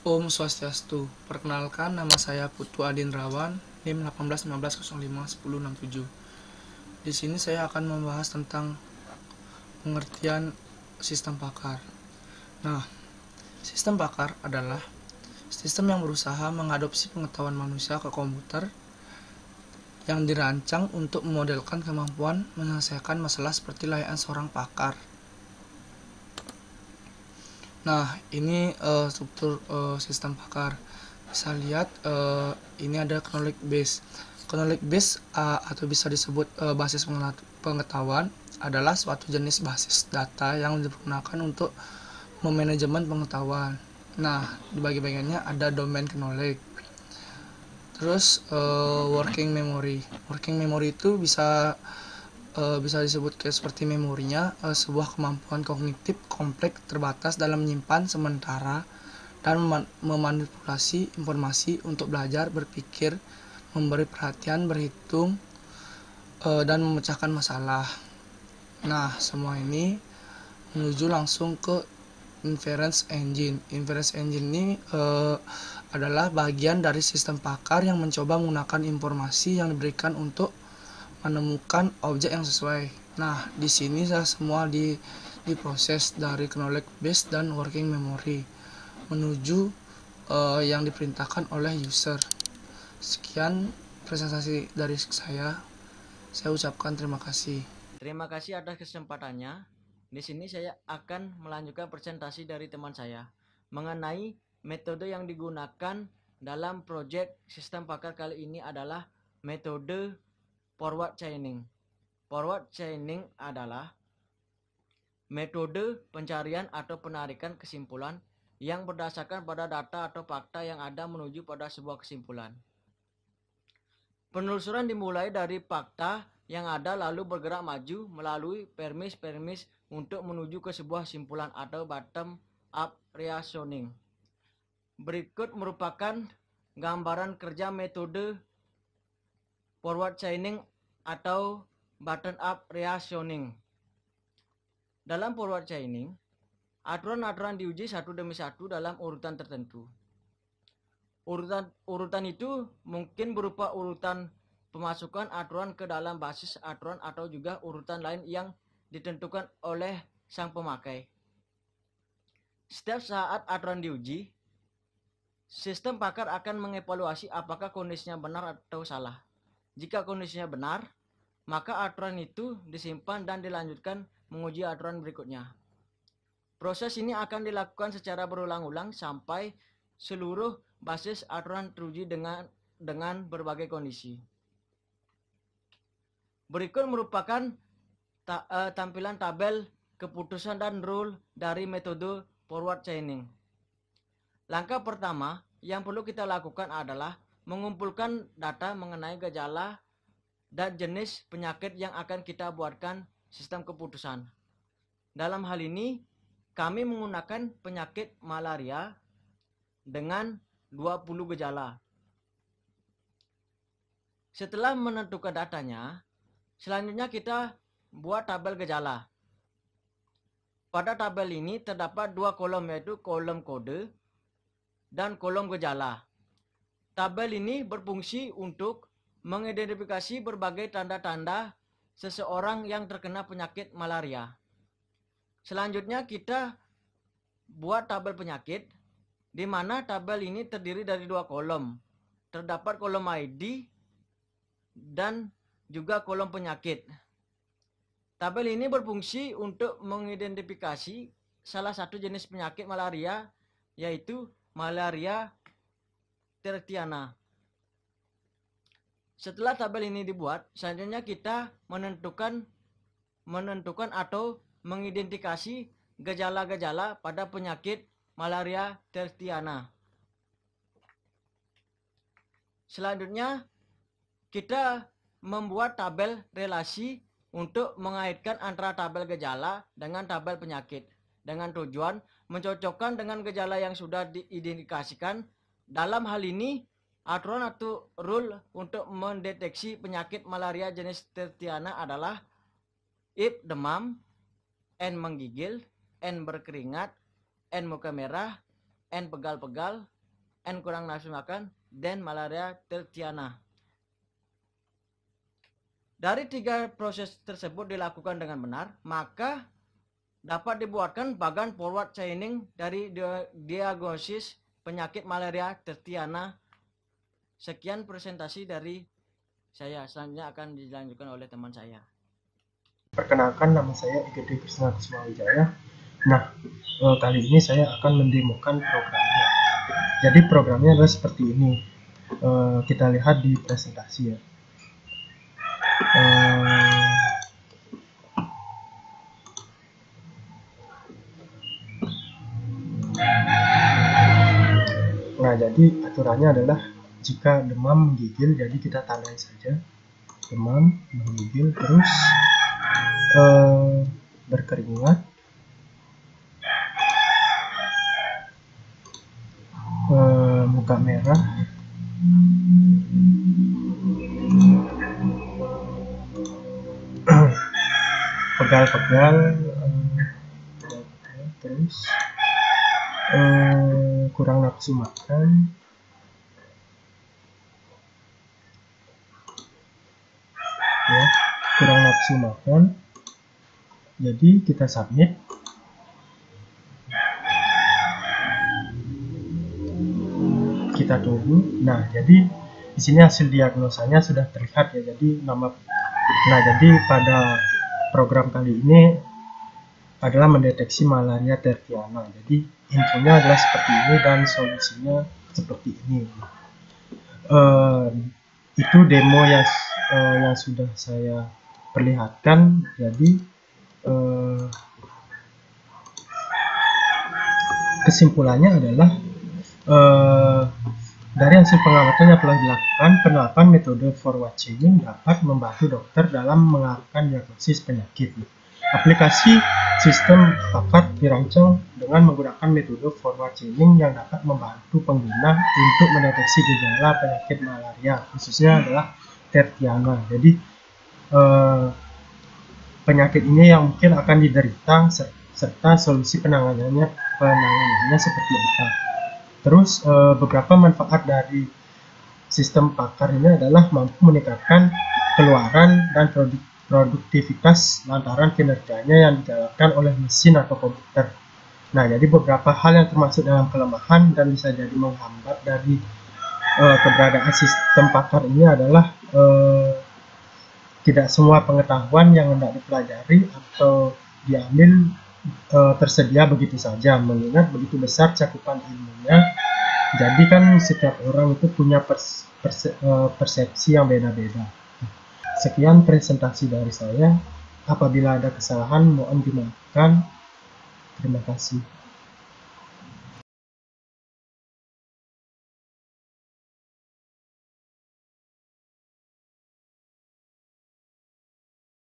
Om Swastiastu. Perkenalkan, nama saya Putu Adindrawan, NIM 1819051067. Di sini saya akan membahas tentang pengertian sistem pakar. Nah, sistem pakar adalah sistem yang berusaha mengadopsi pengetahuan manusia ke komputer yang dirancang untuk memodelkan kemampuan menyelesaikan masalah seperti layaknya seorang pakar. Nah, ini struktur sistem pakar. Bisa lihat ini ada knowledge base. Knowledge base atau bisa disebut basis pengetahuan adalah suatu jenis basis data yang digunakan untuk memanajemen pengetahuan. Nah, di bagian-bagiannya ada domain knowledge. Terus working memory. Working memory itu bisa disebut seperti memorinya sebuah kemampuan kognitif kompleks terbatas dalam menyimpan sementara dan memanipulasi informasi untuk belajar, berpikir, memberi perhatian, berhitung, dan memecahkan masalah. Nah, semua ini menuju langsung ke inference engine. Inference engine ini adalah bagian dari sistem pakar yang mencoba menggunakan informasi yang diberikan untuk menemukan objek yang sesuai. Nah, di sini semua diproses dari knowledge base dan working memory menuju yang diperintahkan oleh user. Sekian presentasi dari saya. Saya ucapkan terima kasih. Terima kasih atas kesempatannya. Di sini saya akan melanjutkan presentasi dari teman saya mengenai metode yang digunakan dalam proyek sistem pakar kali ini adalah metode forward chaining. Forward chaining adalah metode pencarian atau penarikan kesimpulan yang berdasarkan pada data atau fakta yang ada menuju pada sebuah kesimpulan. Penelusuran dimulai dari fakta yang ada lalu bergerak maju melalui premis-premis untuk menuju ke sebuah kesimpulan atau bottom up reasoning. Berikut merupakan gambaran kerja metode forward chaining atau bottom up reasoning. Dalam forward chaining, aturan-aturan diuji satu demi satu dalam urutan tertentu. Urutan itu mungkin berupa urutan pemasukan aturan ke dalam basis aturan atau juga urutan lain yang ditentukan oleh sang pemakai. Setiap saat aturan diuji, sistem pakar akan mengevaluasi apakah kondisinya benar atau salah. Jika kondisinya benar, maka aturan itu disimpan dan dilanjutkan menguji aturan berikutnya. Proses ini akan dilakukan secara berulang-ulang sampai seluruh basis aturan teruji dengan berbagai kondisi. Berikut merupakan tampilan tabel keputusan dan rule dari metode forward chaining. Langkah pertama yang perlu kita lakukan adalah mengumpulkan data mengenai gejala dan jenis penyakit yang akan kita buatkan sistem keputusan. Dalam hal ini, kami menggunakan penyakit malaria dengan 20 gejala. Setelah menentukan datanya, selanjutnya kita buat tabel gejala. Pada tabel ini terdapat dua kolom, yaitu kolom kode dan kolom gejala. Tabel ini berfungsi untuk mengidentifikasi berbagai tanda-tanda seseorang yang terkena penyakit malaria. Selanjutnya kita buat tabel penyakit, di mana tabel ini terdiri dari dua kolom. Terdapat kolom ID dan juga kolom penyakit. Tabel ini berfungsi untuk mengidentifikasi salah satu jenis penyakit malaria, yaitu malaria tertiana. Setelah tabel ini dibuat, selanjutnya kita menentukan atau mengidentifikasi gejala-gejala pada penyakit malaria tertiana. Selanjutnya kita membuat tabel relasi untuk mengaitkan antara tabel gejala dengan tabel penyakit dengan tujuan mencocokkan dengan gejala yang sudah diidentifikasikan. Dalam hal ini, aturan atau rule untuk mendeteksi penyakit malaria jenis tertiana adalah if demam, N menggigil, N berkeringat, N muka merah, N pegal-pegal, N kurang nafsu makan, dan malaria tertiana. Dari 3 proses tersebut dilakukan dengan benar, maka dapat dibuatkan bagan forward chaining dari diagnosis penyakit malaria tertiana. Sekian presentasi dari saya. Selanjutnya akan dilanjutkan oleh teman saya. Perkenalkan, nama saya IGD Krisna Kusmawijaya. Nah, kali ini saya akan mendemokan programnya. Jadi programnya adalah seperti ini. Kita lihat di presentasi ya. Nah, jadi aturannya adalah jika demam menggigil, jadi kita tandai saja demam menggigil, terus berkeringat, muka merah, pegal-pegal, terus kurang nafsu makan, ya, kurang nafsu makan. Jadi kita submit. Kita tunggu. Nah, jadi di sini hasil diagnosanya sudah terlihat ya. Jadi jadi pada program kali ini adalah mendeteksi malaria tertiana. Jadi infonya adalah seperti ini dan solusinya seperti ini. Itu demo yang sudah saya perlihatkan. Jadi kesimpulannya adalah dari hasil pengamatan yang telah dilakukan, penerapan metode forward chaining dapat membantu dokter dalam melakukan diagnosis penyakit. Aplikasi sistem pakar dirancang dengan menggunakan metode forward chaining yang dapat membantu pengguna untuk mendeteksi gejala penyakit malaria, khususnya adalah tertiana. Jadi penyakit ini yang mungkin akan diderita serta solusi penanganannya seperti apa. Terus beberapa manfaat dari sistem pakar ini adalah mampu meningkatkan keluaran dan produktivitas lantaran kinerjanya yang dijalankan oleh mesin atau komputer. Nah, jadi beberapa hal yang termasuk dalam kelemahan dan bisa jadi menghambat dari keberadaan sistem pakar ini adalah tidak semua pengetahuan yang hendak dipelajari atau diambil tersedia begitu saja, mengingat begitu besar cakupan ilmunya. Jadi kan setiap orang itu punya persepsi yang beda-beda. Sekian presentasi dari saya. Apabila ada kesalahan mohon dimaafkan. Terima kasih.